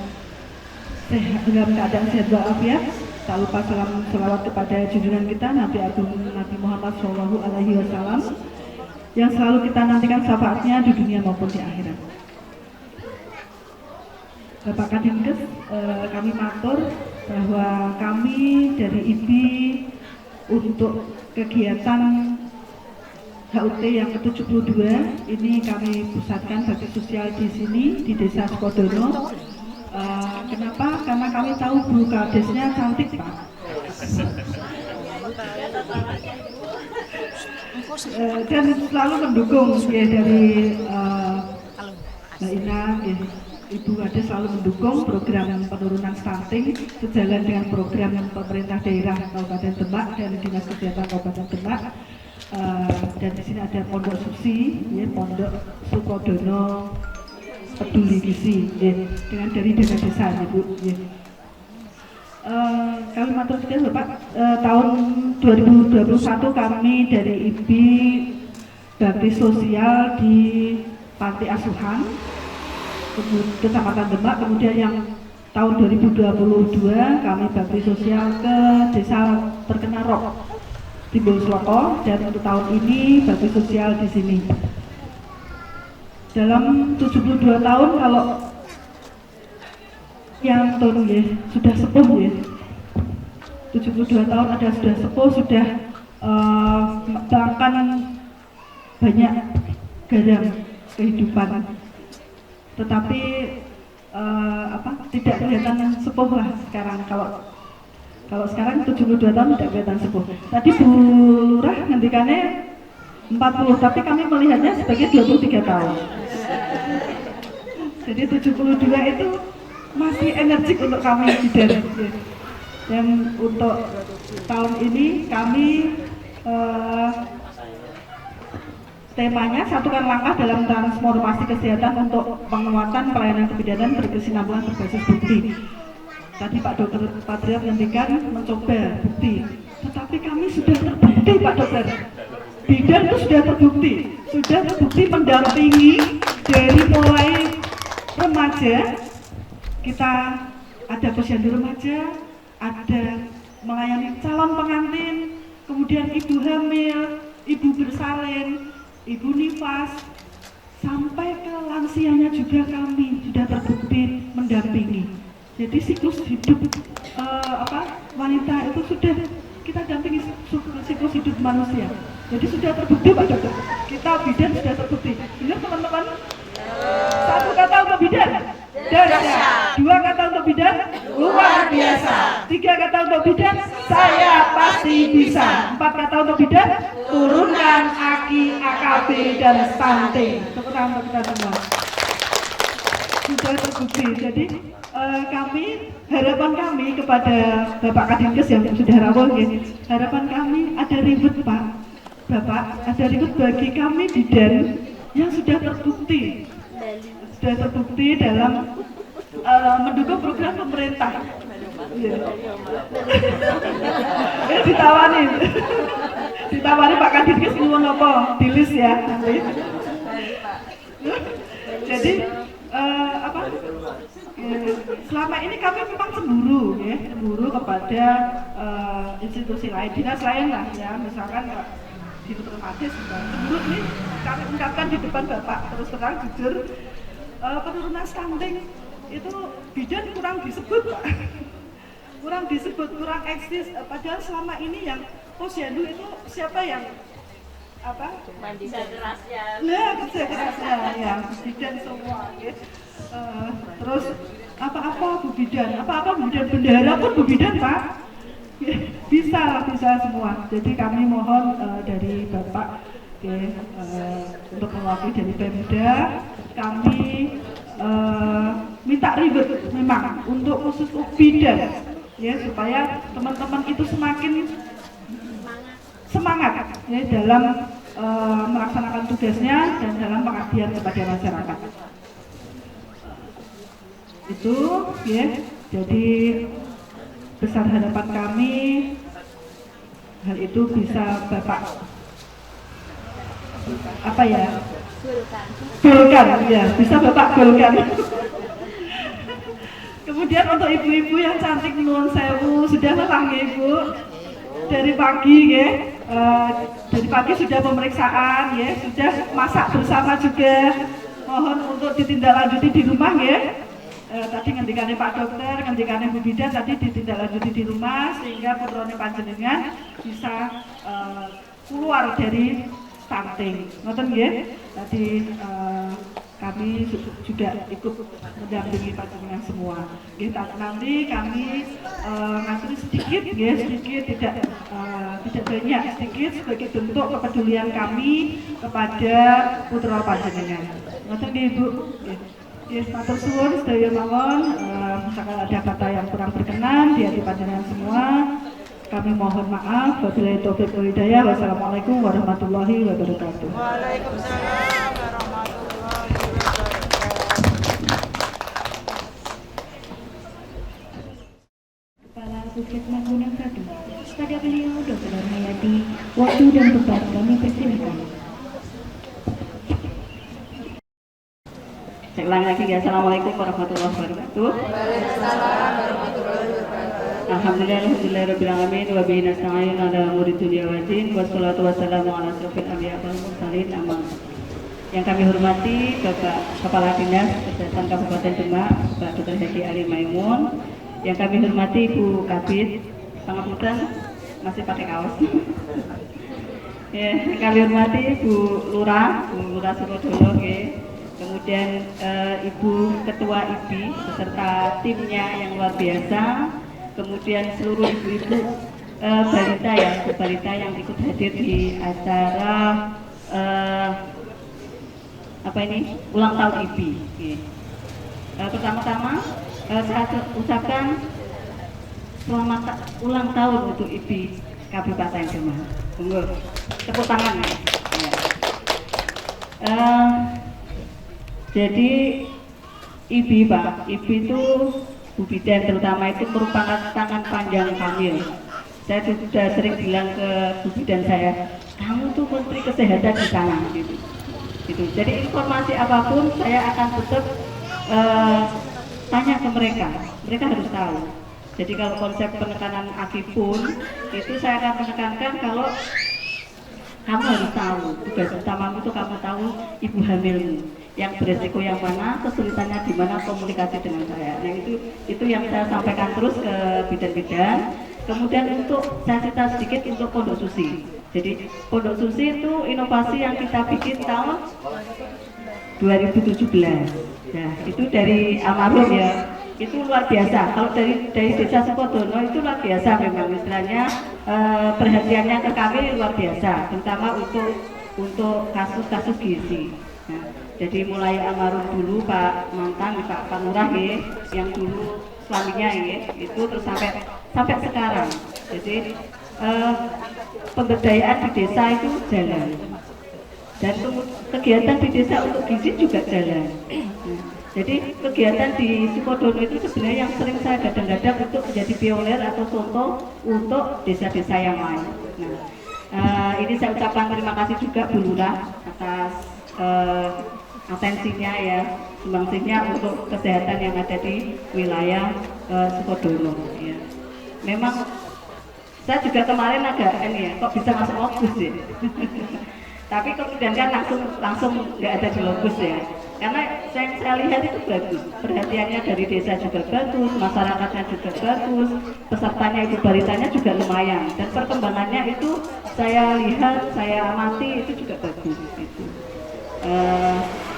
keadaan sehat walafiat. Tak lupa salam selawat kepada junjungan kita Nabi Agung Nabi Muhammad SAW yang selalu kita nantikan syafaatnya di dunia maupun di akhirat. Bapak Kadinkes, kami matur bahwa kami dari IBI untuk kegiatan HUT yang ke-72 ini kami pusatkan bakti sosial di sini di Desa Sukodono. Kenapa? Karena kami tahu Bu Kadesnya cantik Pak. Dan selalu mendukung ya dari Mbak Ina, ya, Ibu Ade selalu mendukung program penurunan stunting sejalan dengan program pemerintah daerah Kabupaten Demak dan Dinas Kesehatan Kabupaten Demak. Dan di sini ada Pondok Susi, ya, Pondok Sukodono Peduli Gizi, ya, dengan dari dana desa, Ibu. Ya. Kami matur suwun Bapak, tahun 2021 kami dari IBI bakti sosial di Panti Asuhan Kecamatan Demak, kemudian yang tahun 2022 kami bakti sosial ke Desa Terkena Rock Timbul Sloko, dan untuk tahun ini bakti sosial di sini. Dalam 72 tahun kalau yang tahun ya sudah sepuh ya, 72 tahun ada sudah sepuh, sudah mengembangkan banyak garam kehidupan, tetapi tidak kelihatan sepuh lah sekarang. Kalau sekarang 72 tahun tidak kelihatan sepuh. Tadi Bu Lurah ngendikannya 40, tapi kami melihatnya sebagai 23 tahun. Jadi 72 itu masih energik untuk kami bidan. Dan untuk tahun ini kami temanya satukan langkah dalam transformasi kesehatan untuk penguatan pelayanan kebidanan berkesinambungan berbasis bukti. Tadi Pak Dokter Patriat ngendikan mencoba bukti, tetapi kami sudah terbukti Pak Dokter. Bidan itu sudah terbukti mendampingi dari mulai remaja. Kita ada posyandu remaja, ada melayani calon pengantin, kemudian ibu hamil, ibu bersalin, ibu nifas, sampai ke lansianya juga kami sudah terbukti mendampingi. Jadi siklus hidup wanita itu sudah kita dampingi siklus hidup manusia. Jadi sudah terbukti Pak Dokter. Kita bidan sudah terbukti. Dengar teman-teman? Satu kata untuk bidan, dahsyat. Dua kata untuk bidan, luar biasa. Tiga kata untuk bidan, saya pasti bisa. Empat kata untuk bidan, turunkan AKI, AKB, dan stunting. Tepuk tangan untuk kita semua. Sudah terbukti. Jadi harapan kami kepada Bapak Kadinkes yang sudah rawuh, harapan kami ada ribet Pak. Bapak, ada ribet bagi kami bidan yang sudah terbukti dalam mendukung program pemerintah. Ditawari Pak Kadinkes ngomong apa? Di list ya nanti. Jadi selama ini kami memang cemburu kepada institusi lain, dinas lain lah ya, misalkan di Otomatis cemburu nih kami ungkapkan di depan Bapak terus terang jujur, penurunan stunting itu bidan kurang disebut Pak. kurang eksis, padahal selama ini yang posyandu itu siapa yang kerja kerasnya ya bidan semua ya. Terus apa-apa Bu Bidan, bendahara pun Bu Bidan Pak. Bisa semua. Jadi kami mohon dari Bapak untuk mewakili dari Pemda, kami minta ribet memang untuk khusus bidan ya, supaya teman-teman itu semakin semangat ya dalam melaksanakan tugasnya dan dalam pengabdian kepada masyarakat. Itu ya, jadi besar harapan kami hal itu bisa Bapak golkan ya, bisa Bapak golkan. Kemudian untuk ibu-ibu yang cantik nuwun sewu, sudah lelah ya Ibu dari pagi ya. Dari pagi sudah pemeriksaan ya, sudah masak bersama juga. Mohon untuk ditindaklanjuti di rumah ya. Tadi ngendikane Pak Dokter, ngendikane Bu Bidan tadi ditindaklanjuti di rumah sehingga putrane panjenengan bisa keluar dari stunting. Ngoten nggih. Tadi kami juga ikut mendampingi panjenengan semua. Nggih, nanti kami ngaturi sedikit tidak sebanyak sedikit sebagai bentuk kepedulian kami kepada putra panjenengan. Ngoten nggih Ibu. Yes, matur suwun sedaya mawon, misalkan ada kata yang kurang berkenan di hati panjenengan semua, kami mohon maaf. Wabillahi taufiq wal hidayah. Wassalamualaikum warahmatullahi wabarakatuh. Waalaikumsalam warahmatullahi wabarakatuh. Kepala Puskesmas Gunung Satu. Pada beliau Dr. Hayati, waktu dan tempat kami persilakan. Saya ulangi lagi ya. Assalamualaikum warahmatullahi wabarakatuh. Alhamdulillahirrahmanirrahim. Wa bihi nasta'in ala umuri dunya wa din. Wassalatu wassalamu ala asyrofil anbiya wal mursalin. Amma. Yang kami hormati Bapak Kepala Dinas Kesehatan Kabupaten Demak, Pak Dr. Haji Ali Maimun. Yang kami hormati Ibu Kabid, Pangapunten masih pakai kaos. Ya, yang kami hormati Bu Lurah Sukodono, kemudian Ibu Ketua IBI beserta timnya yang luar biasa, kemudian seluruh ibu-ibu balita yang ikut hadir di acara ulang tahun IBI. Pertama-tama saya ucapkan selamat ulang tahun untuk IBI Kabupaten Demak. Tunggu, tepuk tangan ya. Jadi IBI Pak, IBI itu Bu Bidan terutama itu merupakan tangan panjang kami. Saya sudah sering bilang ke Bu Bidan saya, kamu tuh Menteri Kesehatan di sana gitu. Jadi informasi apapun saya akan tetap tanya ke mereka harus tahu. Jadi kalau konsep penekanan AKI pun itu saya akan menekankan kalau kamu harus tahu tugas utamamu itu kamu tahu ibu hamilmu yang beresiko yang mana, kesulitannya di mana, komunikasi dengan saya. Nah itu yang saya sampaikan terus ke bidan-bidan. Kemudian untuk saya cerita sedikit untuk pondok susi. Jadi pondok susi itu inovasi yang kita bikin tahun 2017. Nah itu dari almarhum ya. Itu luar biasa. Kalau dari desa Sukodono itu luar biasa memang istilahnya perhatiannya ke kami luar biasa, terutama untuk kasus-kasus gizi. Nah, jadi mulai almarhum dulu Pak Lurah yang dulu suaminya itu terus sampai sekarang. Jadi pemberdayaan di desa itu jalan dan kegiatan di desa untuk gizi juga jalan. Jadi kegiatan di Sukodono itu sebenarnya yang sering saya gadang-gadang untuk menjadi pioner atau contoh untuk desa-desa yang lain. Nah, ini saya ucapkan terima kasih juga Bu Lurah atas atensinya ya, sumbangsihnya untuk kesehatan yang ada di wilayah Sukodono. Ya. Memang saya juga kemarin agak kok bisa masuk logus ya. Tapi kemudian kan langsung nggak ada di logus ya. Karena saya lihat itu bagus, perhatiannya dari desa juga bagus, masyarakatnya juga bagus, pesertanya ibu balitanya juga lumayan, dan perkembangannya itu saya lihat, saya amati itu juga bagus.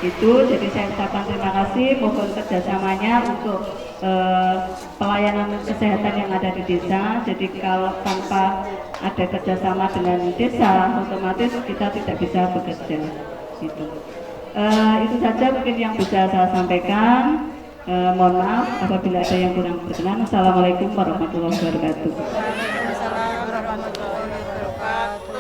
Jadi saya ucapkan terima kasih, mohon kerjasamanya untuk pelayanan kesehatan yang ada di desa. Jadi kalau tanpa ada kerjasama dengan desa, otomatis kita tidak bisa bekerja. Itu saja mungkin yang bisa saya sampaikan. Mohon maaf apabila ada yang kurang berkenan. Assalamualaikum warahmatullahi wabarakatuh. Waalaikumsalam warahmatullahi wabarakatuh.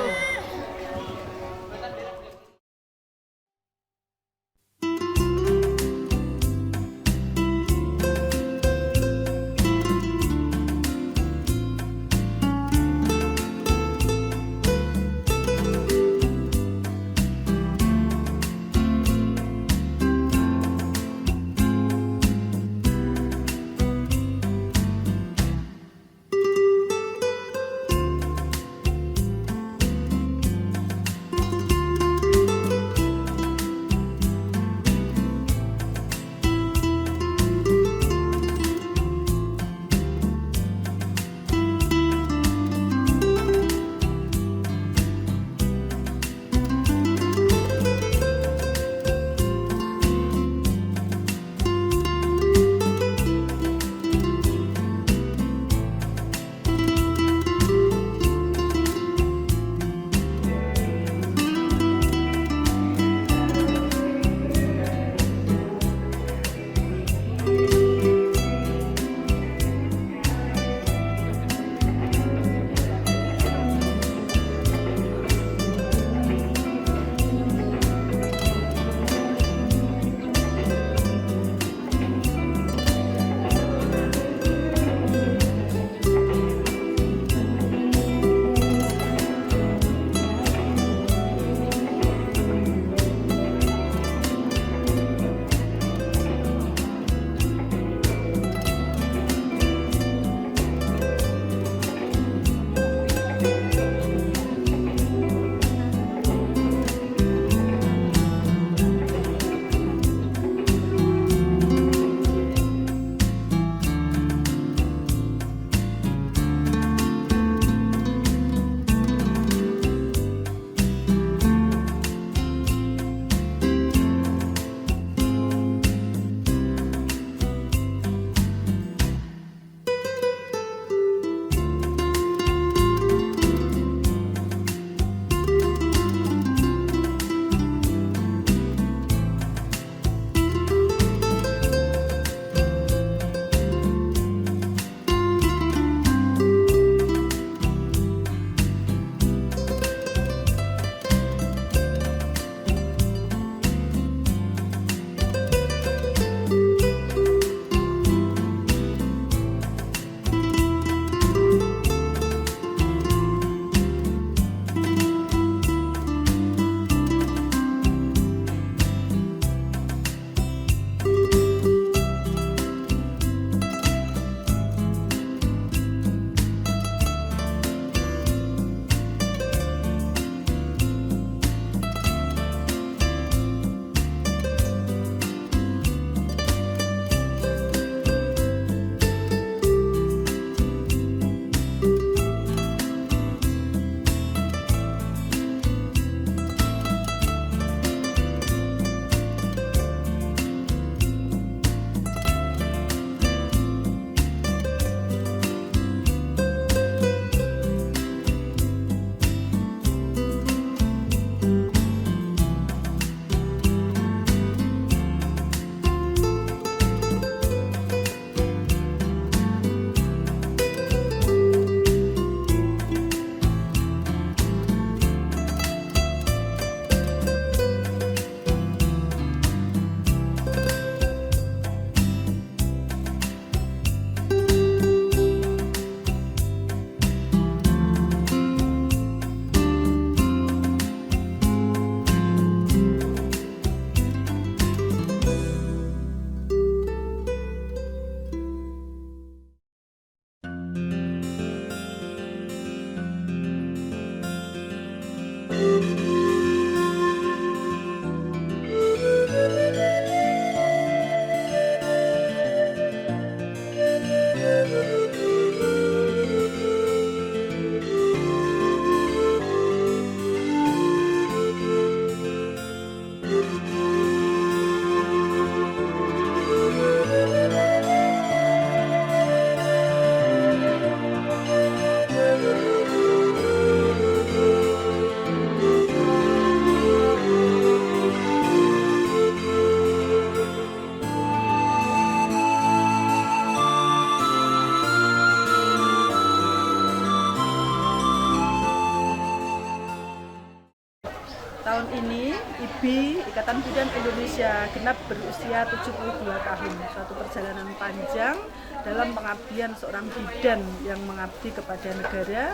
Tahun ini IBI, Ikatan Bidan Indonesia, genap berusia 72 tahun. Suatu perjalanan panjang dalam pengabdian seorang bidan yang mengabdi kepada negara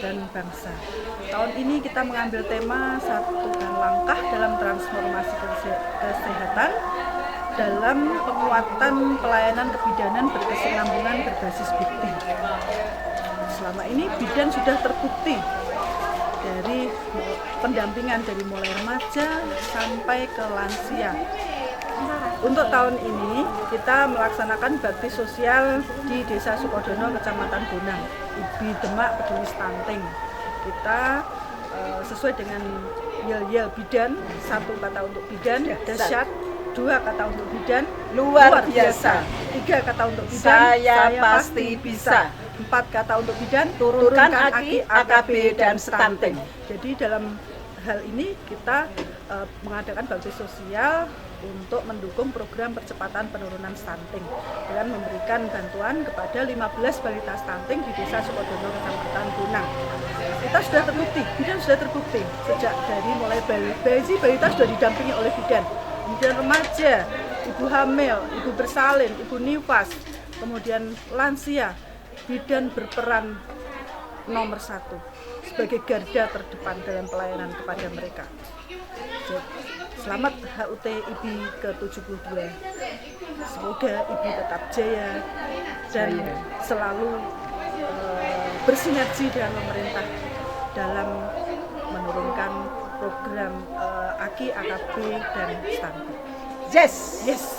dan bangsa. Tahun ini kita mengambil tema satukan langkah dalam transformasi kesehatan dalam penguatan pelayanan kebidanan berkesinambungan berbasis bukti. Selama ini bidan sudah terbukti dari pendampingan dari mulai remaja sampai ke lansia. Untuk tahun ini kita melaksanakan bakti sosial di Desa Sukodono, Kecamatan Bonang, IBI Demak Peduli Stunting. Kita sesuai dengan yel-yel bidan, 1 kata untuk bidan, dahsyat, 2 kata untuk bidan, luar biasa, 3 kata untuk bidan, saya pasti bisa, 4 kata untuk bidan, turunkan AKI, AKB, dan stunting. Jadi dalam hal ini kita mengadakan bakti sosial untuk mendukung program percepatan penurunan stunting dengan memberikan bantuan kepada 15 balita stunting di Desa Sukodono, Kecamatan Bonang. Kita sudah terbukti, bidan sudah terbukti sejak dari mulai balita sudah didampingi oleh bidan, kemudian remaja, ibu hamil, ibu bersalin, ibu nifas, kemudian lansia. Bidan berperan nomor 1 sebagai garda terdepan dalam pelayanan kepada mereka. Selamat HUT IBI ke-72. Semoga IBI tetap jaya dan selalu bersinergi dengan pemerintah dalam menurunkan program AKI, AKB, dan stunting. Yes.